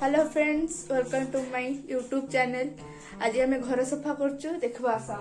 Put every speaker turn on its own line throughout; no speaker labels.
Hello friends, welcome to my YouTube channel. आज आम घर सफा करचु, देखबा आसा।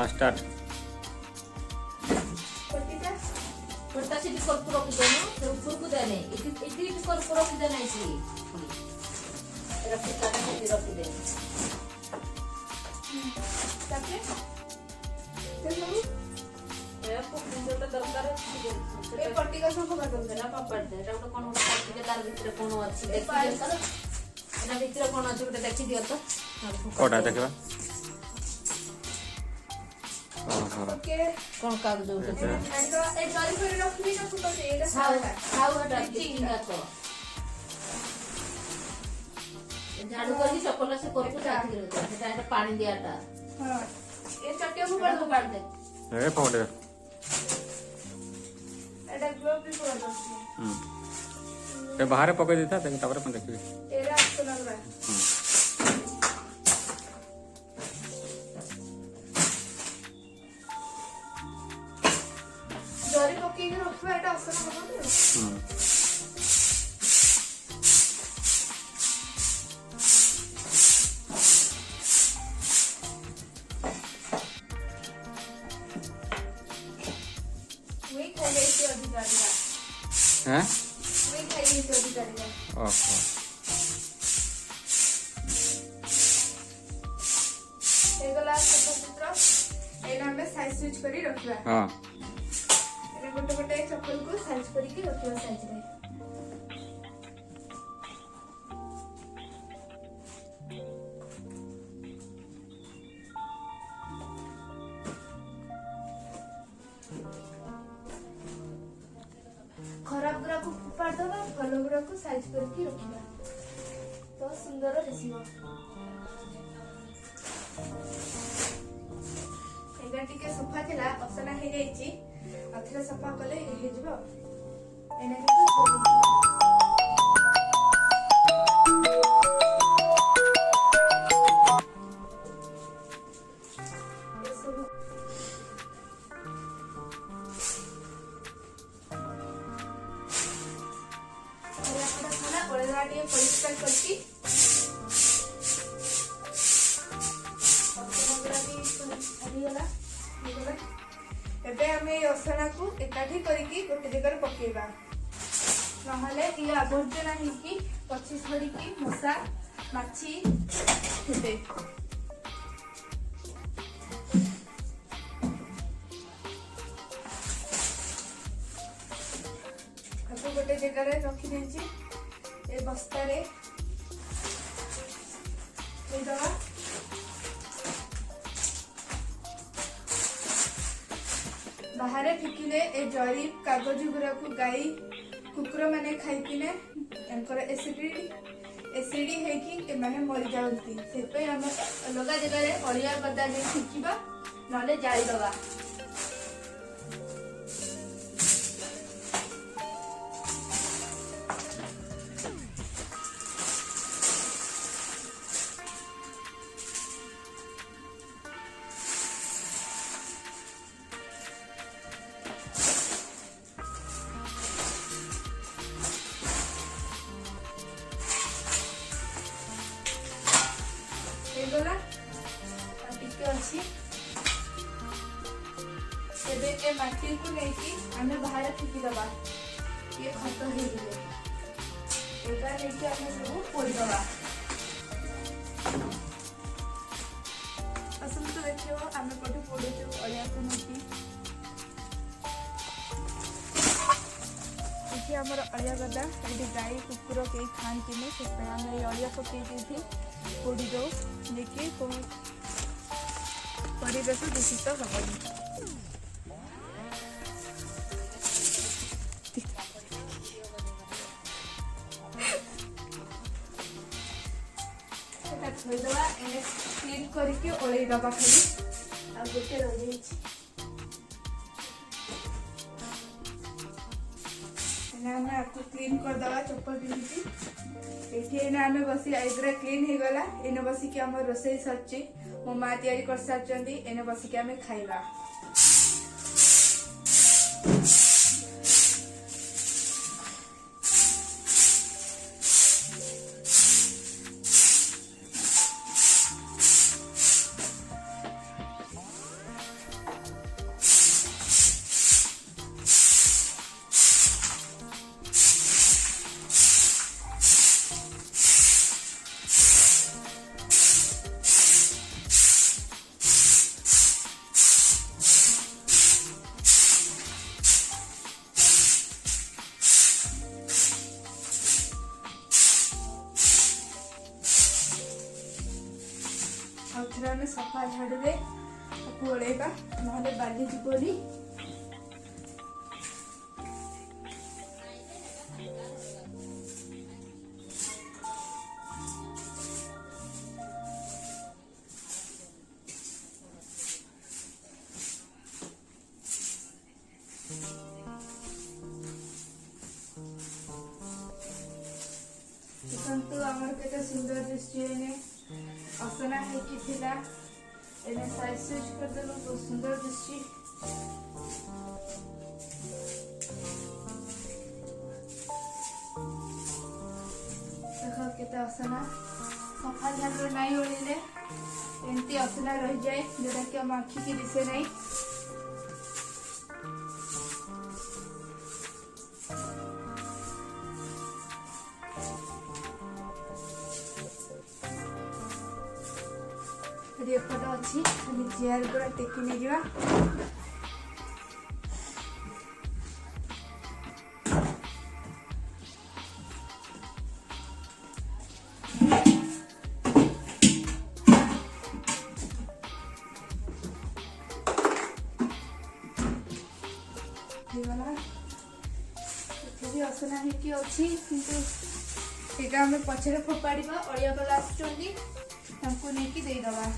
स्टार्ट
छोटाशी कर्पूर रखिदे ना उपरकू देने इति कर्पूर रखिदे नाही सी रखी काटा के रखिदे
ताके चलो
ए पोकिंदोटा दरकार
ए पट्टी का सब कर दे
ना पापड़ दे एटा कोन पट्टी के तार भीतर कोन अछि देखि दियो एटा भीतर कोन अछि गोटे देखि दियो तो
कोटा देखबा
ओके
कोन कागज उठे
ए जरी पर रखबी ना फुटो से एटा
खाओ हटा चिंगा तो झाड़ू करके चपला से करके जाती रहता है एटा पानी दियाटा
हां ए चटिया को
कर दो काट दे
ए पौंडे
एटा ग्लोव भी कर दो
ए बाहर पके देता त तापर अपन देखबी
एरा आपको लग रहा है जरी पकी के रखबा एटा असर होबो वही खाइए से अधिकारी
हैं
वही खाइए से अधिकारी
ओहो
एगला चित्र एना में साइज स्विच करी रखबा
हां
एना गोटे गोटे चप्पल को साइज करी के रखबा साइज रे खराब गुरा को फुपाड़ दबा, भल गुरा को साइज करके रखिबा तो सुंदर दिसिबो। एगा टिके सफा थिला असना हे जाईची अथरा सफा कले हे जबो एना के परिष्कार करके एबे हमें असना को एकाठी करके गोटे जगह पकेबा नहले ये आवर्जना हिकी पछी छड़ी की मशा माछी हेबे गोटे जगह रखी देछि ए बस्तारे देदवा बाहर फिकिले ए जरी कागज गुरा को गाई कुकुर माने खाइकिने एसिडी हेकी एमाने मरी जाउंती सेपे हम अलगा जगह रे अलिया गदा ने फिकिबा नले जाई दवा गला टिके अच्छी तेरे ए माटी को लेकी आमे बाहर फेंकी दबा ये खत हो गए एका लेकी आमे सब पोड़ी दबा असल तो देखियो आमे कोठे पोड़ी जो अलिया को नकी देखिए हमर अलिया गदा एडी गाई कुकुर के खानती ने से पे आमे अलिया को के थी पोड़ी दो देखिए परिवेश दूषित हबनी थोड़ा क्लीन करके ओले दबा खाली आ गोटे रही आमे आपको क्लीन कर दवा चप्पल पिंधि ये आमे बसी आइब्रा क्लीन हो गला एने बसी के हमर रोसई सरची मो मां तैयारी कर साचंदी एने बसी के हमें खाइबा में सफा झाड़ दे ओलेगा ना बाली जीवनी आमर केते सुंदर दृश्य ने असना है कि थिला एने साइज स्विच कर देलो तो सुंदर दृश्य देखो केते असना सफा झाड़ नहीं ओलिले एंती असना रह जाए जोटा कि हम आखि की दिसे नहीं एपट अच्छी चेयर पूरा टेकी नहीं जा असना है अच्छी किंतु आम पछरे फोपाड़ा अड़िया गला आसको नहीं देदबा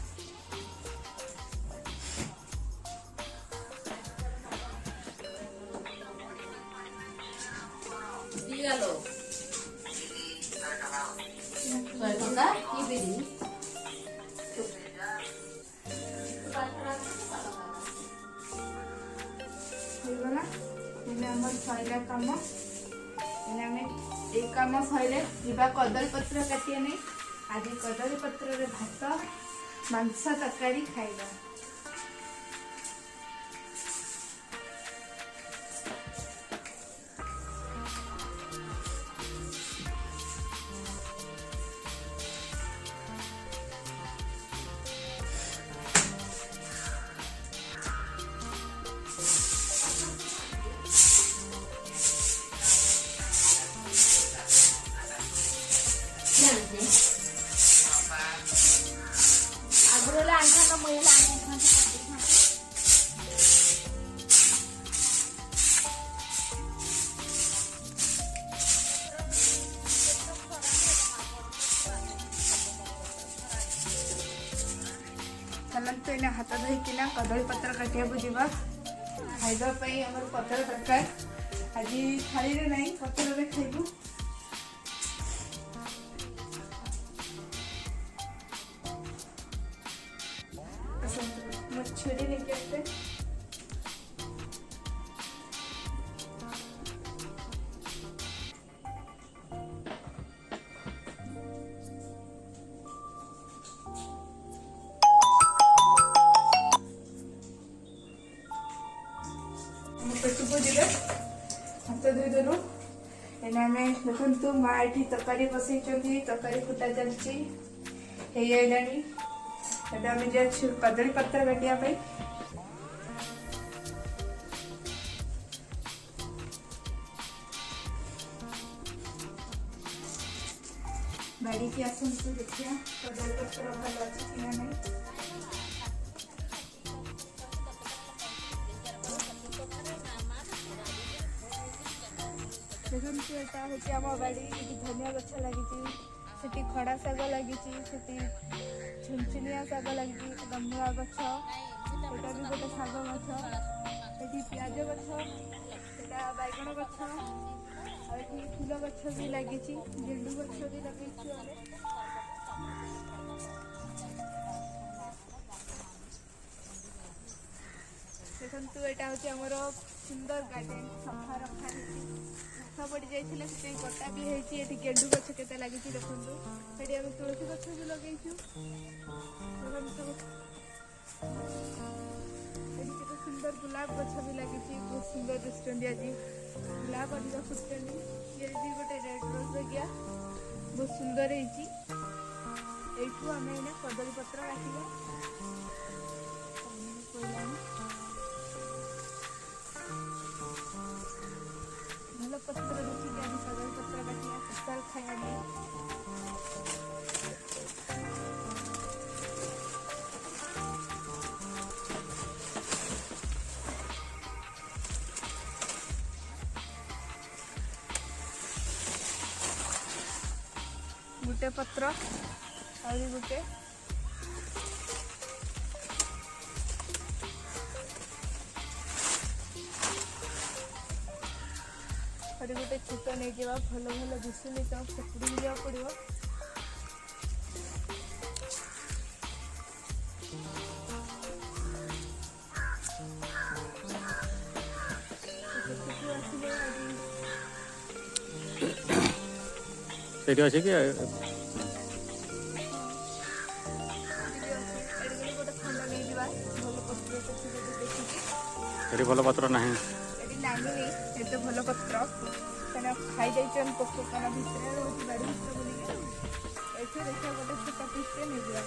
सैला कम कम सैले जीवा कदली पत्र काटिया नहीं आज कदली पत्र भात मांस तरकारी खाइबा तो एने हाथ धोईकिना कदली पत्र काटिया बुझा खाइबापी आम पत्र दरकार आज थाली रे नहीं पत्र रे खाइबू। छुरी लेके आते पेटू जीवे हाथ धोईदेलु एना देखु माँ ये तरकारी बसई तरकारी फुटा चलती आम जाऊँ कदली पत्र काटिया बाड़ी की आसतु देखिया कदली पत्र भल अच्छी कि ना नहीं। देखते यहाँ हूँ आम बाड़ी धनिया गछ लगी खड़ा शाग लगी छुनछुनिया शाग लगी गमला गछ यहाँ भी गोटे शाग गछ ये पियाज गछ यहाँ बैगण गछ और फूल गछ भी लगी गेंडू गछ भी लगे। देखु यहाँ हूँ आमर सुंदर गार्डन सफा रखा घास पड़ जाइए से कटा भी होती गेंडू गछ के लगी देखु ये आम तुलसी गछ भी लगे सुंदर गुलाब गछ भी लगी बहुत सुंदर दिखुच्च आज गुलाब अधिक फुटुच्च ये भी गोटे रेड रोज गया बहुत सुंदर आम कदली पत्र काटिया भल पत्र देखिए आम कदली पत्र काटिया सकाल खाया गोटे पत्र आ गोटे और गोटे छूट नहीं जावा भल भल दिशुनी तो पकड़ी जा पड़ो।
ସେଇଠି ଅଛି କି ଏଠି ଭଲ ପତ୍ର ନାହିଁ ଏତେ ଭଲ ପତ୍ର ଖାଇ ଯାଇଛନ୍ ପୋକର ଭିତରେ ରହୁଛି ବାଡ଼ି ଭିତରେ ବୁଲିକି ଏଠି ଦେଖିବା ଗୋଟେ ଛୋଟ ପିସ୍ଟେ ନେଇଯିବା।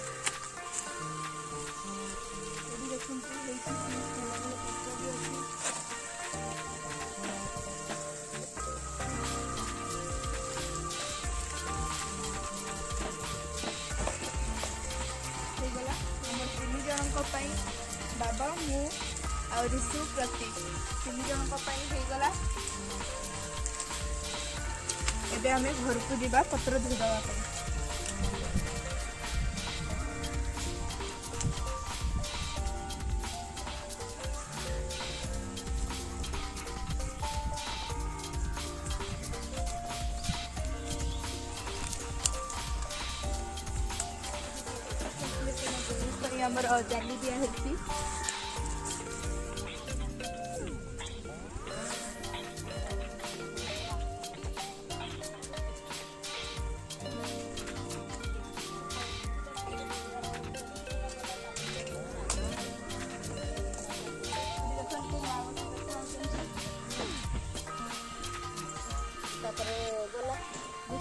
ଏଠି ଦେଖନ୍ତୁ ହେଇଛି ପତ୍ର ବି ଅଛି। बाबा मु और ऋषु प्रतीक 3 जन होगला। एबे आमे घर को जीवा पत्र धोदवा हमर जाली दिया हेती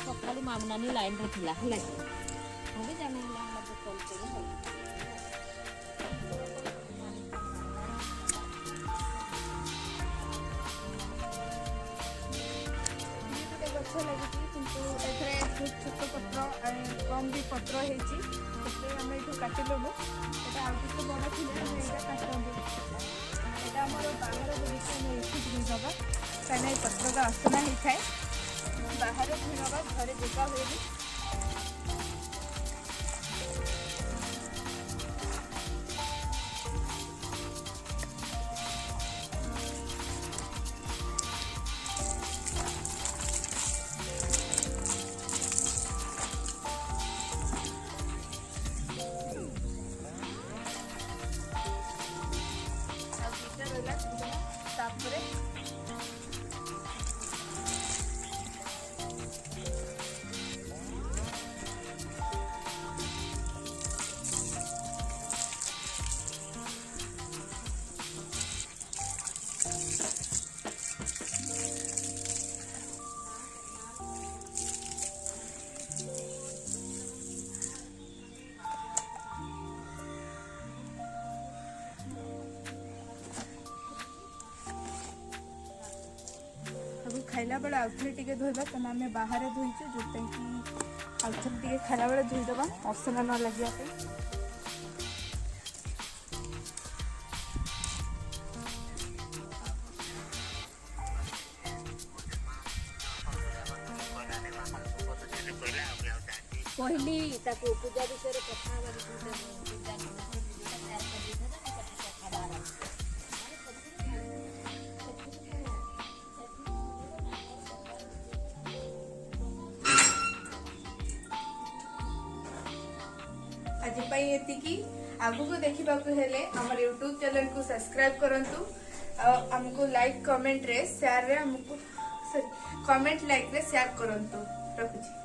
सकाली मामनानी लाइन रे थिला हला हबे जाने हम कॉल करी गछ लगी किंतु एथरे छोट पत्र कम भी पत्र हेची आम ये काटिलु एटा आउ किसी बड़ थी काटू एटा आमर बाहर धोईदबा कहीं पत्र का असना होता है बाहर धोईदबा घरे जगह हुए।
बेले आउथरे टिके धोइबा तेना आम बाहर धोइछु जोटा कि आउथरे टिके खाला बेले धोईदबा असना न लगिया पे।
कहली ताको पूजा विषय रे कथा पूजा
आज एतिकी आगु को देखा हेले हमर यूट्यूब चैनल को सब्सक्राइब करंतु हमको लाइक कमेंट रे शेयर रे हमको कमेंट लाइक रे शेयर करंतु रखुची।